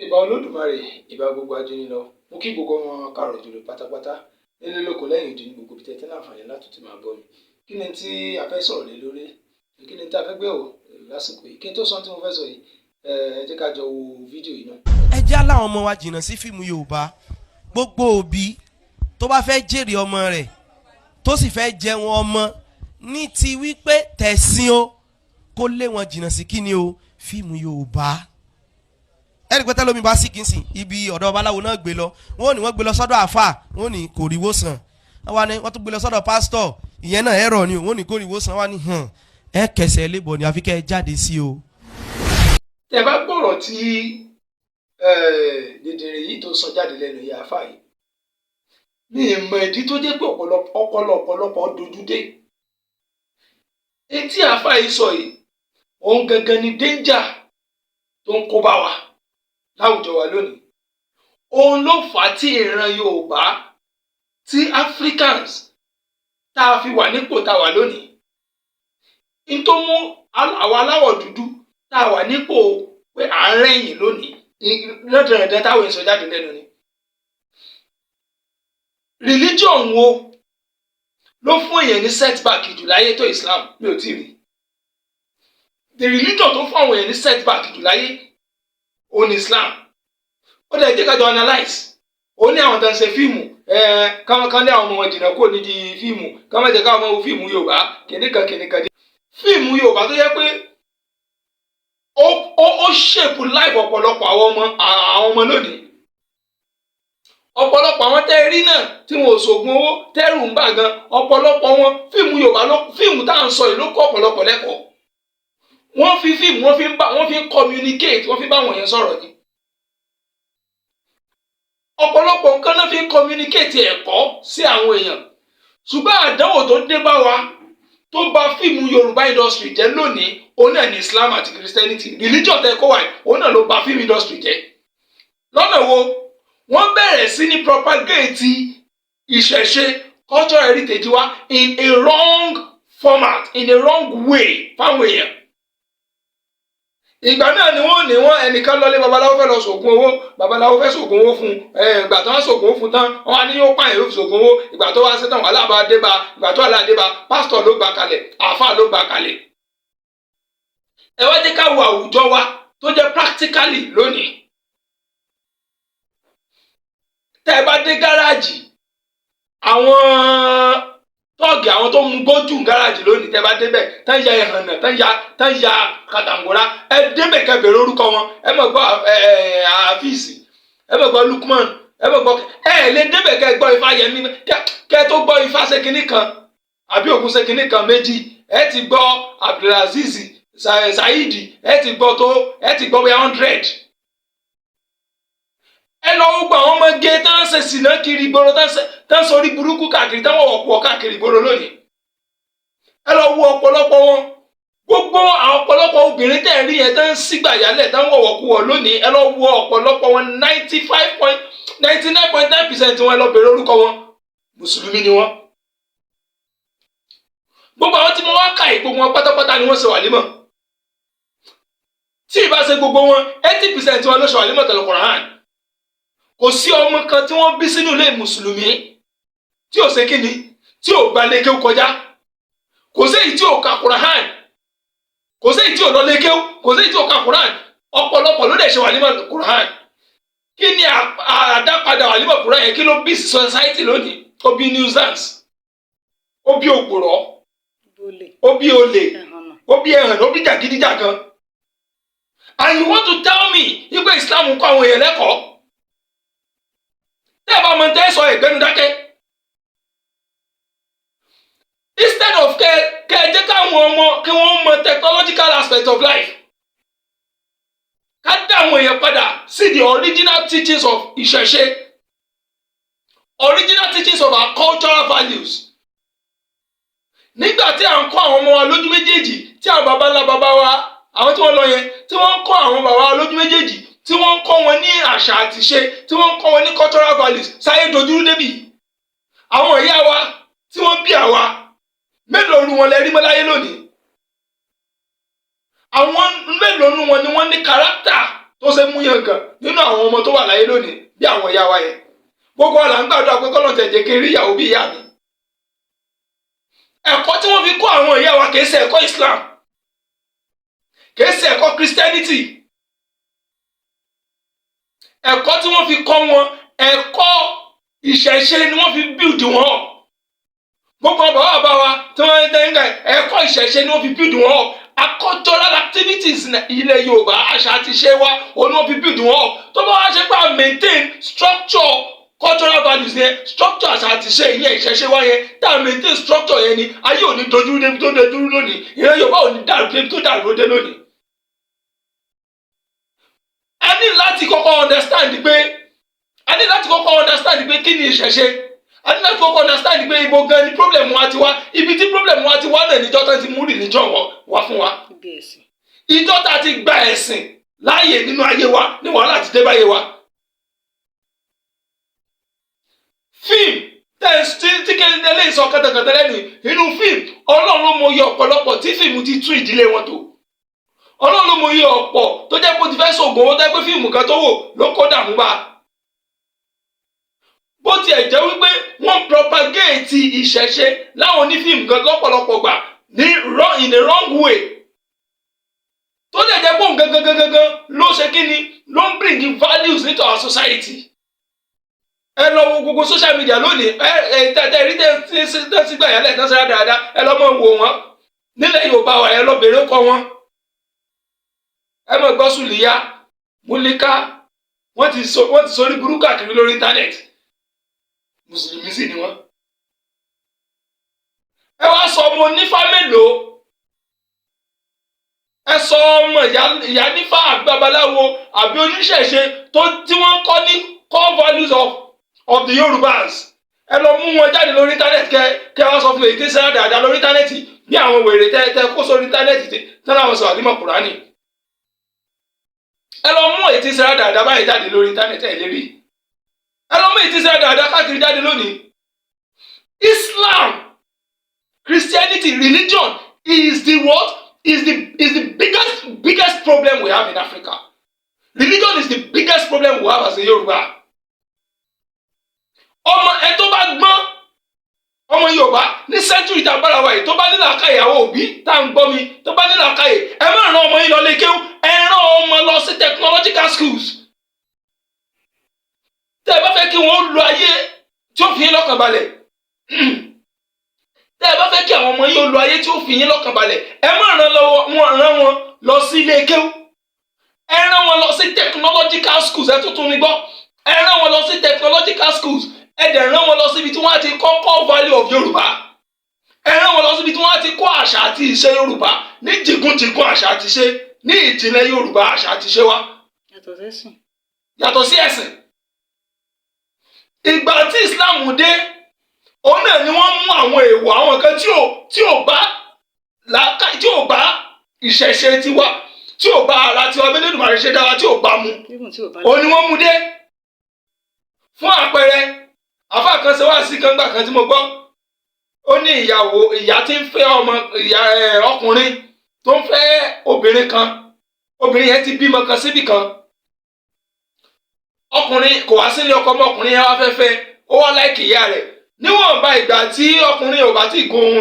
Ìbà Olódùmarè, ìbà gbogbo ajínigbọ́. Mo kí gbogbo wọn káàárọ̀ jùlọ pátápátá nílé lóko lẹ́yìn òdì ní gbogbo ibi tẹ́tí láǹfààní láti tún máa gbọ́ mi. Kí ni tí a fẹ́ sọ̀rọ̀ lé lórí? Kí ni tí a fẹ́ gbé wò lásìkò yìí? Kí n tó sọ tí mo fẹ́ sọ yìí, ẹ jẹ́ ká jọ wo fídíò yìí náà. Ẹ jẹ́ aláwọn ọmọ wa jìnnà sí fíìmù Yorùbá. Gbogbo òbí tó bá fẹ́ jèrè ọmọ rẹ̀ tó sì fẹ́ jẹun ọmọ ní ti wípé tẹ̀sìn o kó lé wọn jìnnà sí kíni o fíìmù Yorùbá. Ẹ̀rí pé tẹ́lómi bá sì kí n sìn ibi ọ̀dọ̀ babaláwo náà gbé lọ wọ́n ní wọ́n gbé lọ sọ́dọ̀ àfà wọ́n ní kò rí wòsàn wọ́n tún gbé lọ sọ́dọ̀ pásítọ̀ ìyẹn náà ẹ̀rọ ni wọ́n ní kò rí wòsàn wọ́n ní ẹ kẹsẹ̀ lébọ̀ ni àfi kẹ́ ẹ jáde sí o. Tẹ́ bá gbọ́rọ̀ tí dèdèrè yìí tó sọ jáde lẹ́nu ìyá àfà yìí ní ìmọ̀ ìdí tó jẹ́ pé ọ̀pọ̀lọpọ̀ dojú dé. Etí àfà yìí sọ yìí òun gangan ni danger tó ń kó bá wa láwùjọ wa lónìí. Òun ló fà á tí ìran Yorùbá tí Africans tá a fi wà nípò tá a wà lónìí. N tó mú àwọn aláwọ̀ dúdú tá a wà nípò pé à ń rẹ̀yìn lónìí lọ́dọ̀ọ̀dọ̀ táwọn èso jáde lẹ́nu ni. Religion wo ló fún èèyàn ní setback jù láyé tó Islam? Mi ò tí ì rí. The religion tó fún àwọn èèyàn ní setback jù láyé òun ni Islam. Ó dẹ̀ jẹ́ ká jọ analyse. Ó ní àwọn tó ń ṣe fíìmù kán lé àwọn ọmọ wọn jìnnà kó nídìí fíìmù kán má jẹ́ káwọn ọmọ wo fíìmù Yorùbá kìnìkan. Fíìmù Yorùbá tó yẹ pé ó ṣèpù life ọ̀pọ̀lọpọ̀ àwọn ọmọ lónìí. Ọ̀pọ̀lọpọ̀ àwọn tẹ́ rí náà tí wọn ò ṣògùn owó tẹ́rù ń bà gan ọ̀pọ̀lọpọ̀ wọn fíìmù Yorùbá fíìmù tá à ń sọ yìí ló kọ́ ọ̀pọ̀lọpọ̀ lẹ́kọ̀ọ́. Wọ́n fi fíìmù wọ́n fi ń communicate wọ́n fi bá àwọn èèyàn sọ̀rọ̀ ni. Ọ̀pọ̀lọpọ̀ nǹkan náà fi ń communicate ẹ̀kọ́ sí àwọn èèyàn. Ṣùgbọ́n àdánwò tó dé bá wa tó bà fíìmù Yorùbá industry jẹ́ lónìí òun náà ní Islam àti Christianity. Religion tẹ́ kó wà òun náà ló bà fíìmù industry jẹ́. Lọ́nà wo? Wọ́n bẹ̀rẹ̀ sí ní propagate ìṣẹ̀ṣe cultural heritage wa in a wrong format, in a wrong way fáwọn èèyàn. Ìgbà náà ni wọ́n ẹnìkan lọlé babaláwo fẹ́ lọ ṣògùn owó babaláwo fẹ́ ṣògùn owó fún ìgbà tó wá ṣògùn owó fún tán wọ́n á ní yóò pààyàn yóò fi ṣògùn owó ìgbà tó wá sétàn wàhálà bá dé bá ìgbà tó wàhálà dé bá pásítọ̀ ló gbà kalẹ̀ àáfàá ló gbà kalẹ̀. Ẹ wá jẹ́ ká wo àwùjọ wa tó jẹ́ practically lónìí. Tẹ́ ẹ bá dé gáràjì àwọn tọ́ọ̀gì àwọn tó mú gbójú gáràjì lónìí tẹ́ bá débẹ̀ tán ya ìhànà tán ya kàtàngórá ẹ débẹ̀ kẹ́ bèrè orúkọ wọn ẹ mọ̀ gbọ́ àfíìsì ẹ mọ̀ gbọ́ Lukman ẹ mọ̀ gbọ́ ẹ lè débẹ̀ kẹ́ gbọ́ ifá yẹmí kẹ́ tó gbọ́ ifá ṣe kan àbí ògùn ṣe kan méjì ẹ ti gbọ́ Abdulaziz Saidi ẹ ti gbọ́ bí 100. Ẹ lọ gbogbo àwọn ọmọge tán ń ṣe sìnà kiri ìgboro tán sórí burúkú káàkiri tán wọ̀wọ̀ pọ̀ káàkiri ìgboro lónìí. Ẹ lọ wo ọ̀pọ̀lọpọ̀ wọn gbogbo àwọn ọ̀pọ̀lọpọ̀ obìnrin tẹ̀ ń rí yẹn tán ń sígbà yálẹ̀ tán wọ̀wọ̀ kú wọ̀ lónìí. Ẹ lọ wo ọ̀pọ̀lọpọ̀ wọn 99.9% wọn ẹ lọ bèrè orúkọ wọn mùsùlùmí ni wọn. Gbogbo àwọn tí mo wá kà yìí gbogbo wọn pátápátá ni wọ́n ṣe wàlímọ̀. Tí ìbá ṣe gbogbo wọn 80% wọn ló ṣe wàlímọ̀ tẹ̀lé Kùránì. Kò sí ọmọ kan tí wọ́n bí sínú ilé mùsùlùmí tí ò ṣe kíni tí ò gba lékéw kọjá. Kò sí èyí tí ò ka Quran. Kò sí èyí tí ò lọ lékéw. Kò sí èyí tí ò ka Quran. Ọ̀pọ̀lọpọ̀ ló dẹ̀ ṣe wàlímọ̀ Quran. Kí ni àdápadà wàlímọ̀ Quran yẹn kí ló bí society lónìí? Ó bí nuisance. Ó bí òpùrọ́. Ó bí olè. Ó bí ẹ̀hàn. Ó bí jàgídíjàgan. And you want to tell me wípé Islam ń kọ́ àwọn èèyàn lẹ́kọ̀ọ́? Tẹ́ẹ̀bá mọ̀ tẹ́ sọ ẹ̀gbẹ́nu dákẹ́. Instead of kẹ́ jẹ́ káwọn ọmọ kí wọ́n mọ technological aspect of life. Ká dá àwọn èèyàn padà sí the original teachings of ìṣẹ̀ṣe. Original teachings of our cultural values. Nígbà tí à ń kọ́ àwọn ọmọ wa lójú méjèèjì tí àwọn baba ńlá baba wa àwọn tí wọ́n lọ yẹn tí wọ́n ń kọ́ àwọn baba wa lójú méjèèjì tí wọ́n ń kọ́ wọn ní àṣà àti ṣe tí wọ́n ń kọ́ wọn ní cultural values sáyé dojúrú débì. Àwọn ìyá wa tí wọ́n bí àwa mélòó nu wọn lẹ rí mọ́ láyé lónìí? Àwọn mélòó nu wọn ni wọ́n ní character tó ṣe mú yàn gan nínú àwọn ọmọ tó wà láyé lónìí bí àwọn ìyá wa yẹn. Gbogbo wa là ń gbàdúrà pé kọ́lọ̀ tẹ̀jẹ̀ kí n rí ìyàwó bí ìyá mi. Ẹ̀kọ́ tí wọ́n fi kọ́ àwọn ìyá wa kìí ṣe ẹ̀kọ́ Islam, kìí ṣe ẹ̀kọ́ Christianity. Ẹ̀kọ́ tí wọ́n fi kọ́ wọn, ẹ̀kọ́ ìṣẹ̀ṣe ni wọ́n fi build wọn up. Gbogbo bàbá wa tí wọ́n ń tẹ́ńgà ẹ̀kọ́ ìṣẹ̀ṣe ni wọ́n fi build wọn up. Cultural activities ilẹ̀ Yorùbá àṣà àti ìṣe wa òun ni wọ́n fi build wọn up. Tó bá wá ṣe pé à maintain structure cultural values yẹn, structure àṣà àti ìṣe ìyẹn ìṣẹ̀ṣe wa yẹn, tá à maintain structure yẹn ni ayé ò ní dojú débi tó dojú lónìí, ìran Yorùbá ò ní dàrú débi tó dàrú lóde lónìí. A ní láti kọ́kọ́ understand pé kí ni ìṣẹ̀ṣe. A ní láti kọ́kọ́ understand pé ibo gan ni problem wa ti wá. Ibi tí problem wa ti wá náà níjọ́ tán ti mú religion wá fún wa. Ìjọ́ tá ti gba ẹ̀sìn láàyè nínú ayé wa ní wàhálà ti dé báyé wa. Fíìmù tí kéde lè sọ kẹtẹkẹtẹ lẹ́nu inú fíìmù Ọlọ́run ló mọ iye ọ̀pọ̀lọpọ̀ tí fíìmù ti tú ìdílé wọn tó. Ọlọ́run ló mọ iye ọ̀pọ̀ tó jẹ́ pé ó ti fẹ́ sọ̀gbọ̀n ó jẹ́ pé fíìmù kan tó wò ló kó dààmú bá. Bó tiẹ̀ jẹ́ wípé wọ́n propagate ìṣẹ̀ṣe láwọn onífíìmù kan lọ́pọ̀lọpọ̀ gbà in a wrong way. Tó dẹ̀ jẹ́ pé òun gangan ló ṣe kí ni ló ń bring values into our society. Ẹ lọ wo gbogbo social media lónìí tẹ̀tẹ̀ rí tẹ́sígbà yálẹ̀ tán sára dáadáa ẹ lọ mọ̀ wò wọ́n nílẹ̀ Yorùbá wa ẹ lọ bèrè kọ́ wọn. Ẹ mọ̀ gbọ́ Sùlíyá Múlíká wọ́n ti sórí burúkú àkiri lórí íńtánẹ́ẹ̀tì. Mùsùlùmí sì ni wọ́n. Ẹ wá sọ ọmọ onífá mélòó, ẹ sọ ọmọ ìyá nífá àgbàbaláwo àbí oníṣẹ̀ṣe tí wọ́n kọ́ ní core values of the Yorùbás. Ẹ lọ mú wọn jáde lórí íńtánẹ́ẹ̀tì kẹ wá sọ fún èyí tí ń sára dáadáa lórí íńtánẹ́ẹ̀tì bí àwọn wèrè tẹ kó sórí íńtánẹ́ẹ̀tì tí wọ́n sọ àdìmọ̀ Kùránì. Ẹ lọ mú èyí tí ń sára dáadáa báyìí jáde lórí íńtánẹ́ẹ̀tì ẹ̀ lérí. Ẹ lọ mú èyí tí ń sára dáadáa káàkiri jáde lónìí. Islam, Christianity, religion is the what? Is the biggest problem we have in Africa. Religion is the biggest problem we have as a Yorùbá. Ọmọ ẹ tó bá gbọ́n ọmọ Yorùbá ní sẹ́ńtúrì tá a bára wa yìí tó bá ní làákàyè àwọn òbí tá à ń gbọ́ mi tó bá ní làákàyè ẹ má rán ọmọ yín lọ lé kéwú ẹ rán ọmọ lọ sí technological schools. Tẹ́ ẹ bá fẹ́ kí wọ́n lo ayé tí ó fi yín lọ́kàn balẹ̀ tẹ́ ẹ bá fẹ́ kí àwọn ọmọ yín lo ayé tí ó fi yín lọ́kàn balẹ̀ ẹ má rán wọn lọ sí ilé kéwú ẹ rán wọn lọ sí technological schools ẹ tuntun mi gbọ́ ẹ rán wọn lọ sí technological schools ẹ dẹ̀ rán wọn lọ síbi tí wọ́n á ti kọ́ core value of Yorùbá ẹ rán wọn lọ síbi tí wọ́n á ti kọ́ àṣà àti ìṣe Yorùbá ní jìgúnjìgún àṣà àti ìṣe ní ìjìnlẹ̀ Yorùbá àṣà àti ìṣe wa yàtọ̀ sí ẹ̀sìn. Ìgbà tí Islam dé òun náà ni wọ́n mú àwọn èèwọ̀ àwọn kan tí ò bá ìṣẹ̀ṣe tiwa tí ò bá ara tiwa Elédùmarè ṣe dára tí ò bá mu òun ni wọ́n mú dé. Fún àpẹẹrẹ àfáà kan ṣe wá sí kan gbà kan tí mo gbọ́ ó ní ìyá tí ń fẹ́ ọkùnrin tó ń fẹ́ obìnrin kan obìnrin yẹn ti bímọ kan síbì kan ọkùnrin kò wá sílé ọkọ mọ́ ọkùnrin yẹn wá fẹ́fẹ́ ó wá láìkì ìyá rẹ̀ níwọ̀nba ìgbà tí ọkùnrin ò bá ti gun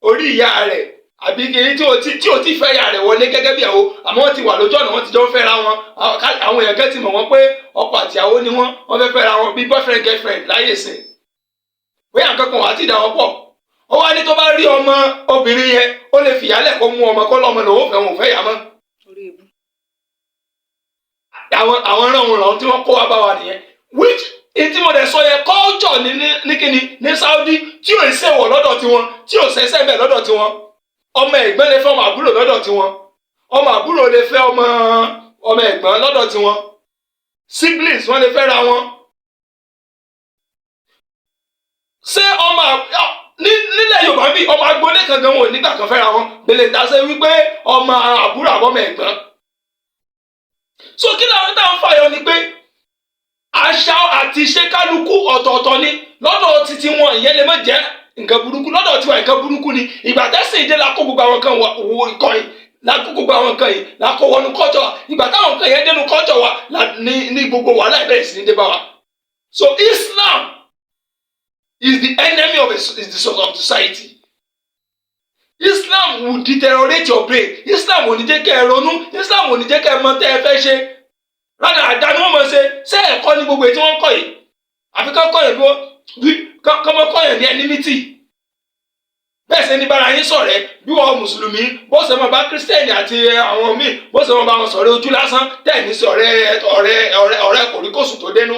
orí ìyá rẹ̀ àbí kiri tí ò tí fẹ́ ìyá rẹ̀ wọlé gẹ́gẹ́ bí àwọn àmọ́ wọ́n ti wà lójú ọ̀nà wọ́n ti jọ ń fẹ́ra wọn àwọn èèyàn kẹ́ ti mọ̀ wọ́n pé ọkọ àti ìyàwó ni wọ́n fẹ́ fẹ́ra wọn bí boyfriend girlfriend láyè sìn bóyá nǹkan kan wà á ti dà wọ́n pọ̀ ó wá ní tó bá rí ọmọ obìnrin yẹn ó lè fìyálẹ̀ kó mú ọmọ kó lọ́mọ lòun ò fẹ́ yà mọ́. àwọn ràn tí wọ́n kó wá bá wa nìyẹn which tí mo dẹ̀ sọ yẹ culture ní kíni ní Saudi tí ò ṣèwọ̀ lọ́dọ̀ tiwọn tí ò ṣẹ̀ṣẹ̀ bẹ̀ lọ́dọ̀ tiwọn ọmọ ẹ̀gbọ́n lè fẹ́ ọmọ àbúrò lọ́dọ̀ tiwọn ọmọ àbúrò lè fẹ́ ọmọ ẹ̀gbọ́n lọ́dọ̀ tiwọn siblings wọ́n lè fẹ́ ra wọn. Ṣé nílẹ̀ Yorùbá bí ọmọ agboolé kan gan wọn ò nígbà kan fẹ́ra wọn gbèlè dáṣẹ́ wípé ọmọ àbúrò àbọ̀mọ ẹ̀gbọ́n. So kí làwọn táwọn fàyọ ni pé àṣà àti ìṣe kálukú ọ̀tọ̀ọ̀tọ̀ ni lọ́dọ̀ títí wọn ìyẹn lè má jẹ́ nǹkan burúkú lọ́dọ̀ tiwa nǹkan burúkú ni ìgbà tẹ́sìn ìdè la kó gbogbo àwọn kan wo ìkọyìn lákòókò gbogbo àwọn nǹkan yìí lákò wọnú culture wa ìgbà táwọn nǹkan yẹn dénú culture wa ní gbogbo wàhálà ìbẹ̀rẹ̀ sí ní dé bá wa. So Islam is the enemy of society. Islam will deteriorate your brain. Islam ò ní jẹ́ kẹ́ ẹ ronú. Islam ò ní jẹ́ kẹ́ ẹ mọ tẹ́ ẹ fẹ́ ṣe. Rárá àdá ni wọ́n mọ̀ ṣe ẹ̀kọ́ ní gbogbo èyí tí wọ́n ń kọ́ yìí. Àfi kọ́ kọ́ yẹn bí kọ́mọ kọ́ yẹn ní enmity. Bẹ́ẹ̀ ṣe ní bára yín ṣọ̀rẹ́ bí wọ́n mùsùlùmí bó ṣe mọ̀ bá kírísítẹ́nì àti àwọn míì bó ṣe mọ̀ bá wọn ṣọ̀rẹ́ ojú lásán tẹ̀ ní sí ọ̀rẹ́ kòríkòsùn tó dénú.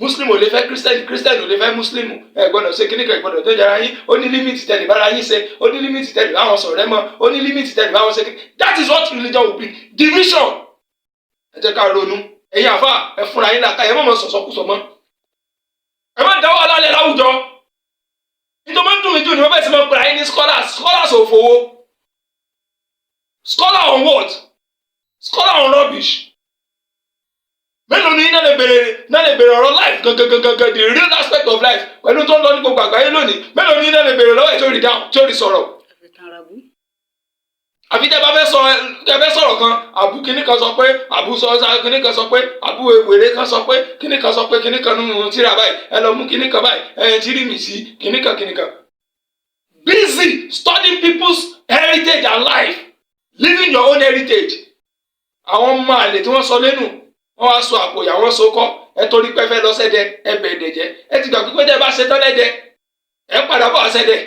Muslim ò lè fẹ́ kírísítẹ́nì ò lè fẹ́ muslim ẹ gbọ́dọ̀ ṣe kíníkan ìgbọ́dọ̀ tó jara yín ó ní límìtì tẹ̀lé bára yín ṣe ó ní límìtì tẹ̀lé báwọn ṣọ̀rẹ́ mọ́ ó ní límìtì tẹ̀lé báwọn ṣe kíní. That is what religion will be. Division. Ẹ jẹ́ ká ronú ẹ̀yin àfà ẹ fúnra yín làkà ẹ má mọ̀ sọ̀sọ́kùsọ mọ́ ẹ má dáwọ́ alálẹ̀ láwùjọ nítorí wọ́n dùn mí jù ní wọ́n fẹ́ sí mọ́ pẹ̀lú ayé ní scholars òfowó scholar on what? Scholar on rubbish. Mélòó ni náà lè bèrè ọ̀rọ̀ life gangan the real aspect of life pẹ̀lú tó ń lọ ní gbogbo àgbáyé lónìí mélòó ni náà lè bèrè lọ́wọ́ ẹ̀ tó rí dáhùn tó rí sọ̀rọ̀. Àfi tẹ́ bá fẹ́ sọ̀rọ̀ kan àbú kíní kan sọ pé àbú kíní kan sọ pé àbú wèrè kan sọ pé kíní kan sọ pé kíní kan nínú tíra báyìí ẹ lọ mú kíní kan báyìí ẹ ti rí mi sí kíní kan. Busy studying people's heritage and life living your own heritage. Àwọn ọmọ àlè tí wọ́n sọ lẹ́nu wọ́n wá sọ àpòyà wọ́n so kọ́ ẹ torí pé fẹ́ lọ sẹ́dẹ̀ ẹ bẹ̀ẹ̀dẹ̀ jẹ́ ẹ ti gbà pípẹ́ tẹ́ bá ṣe tán lẹ́dẹ̀ ẹ padà bọ̀ sẹ́dẹ̀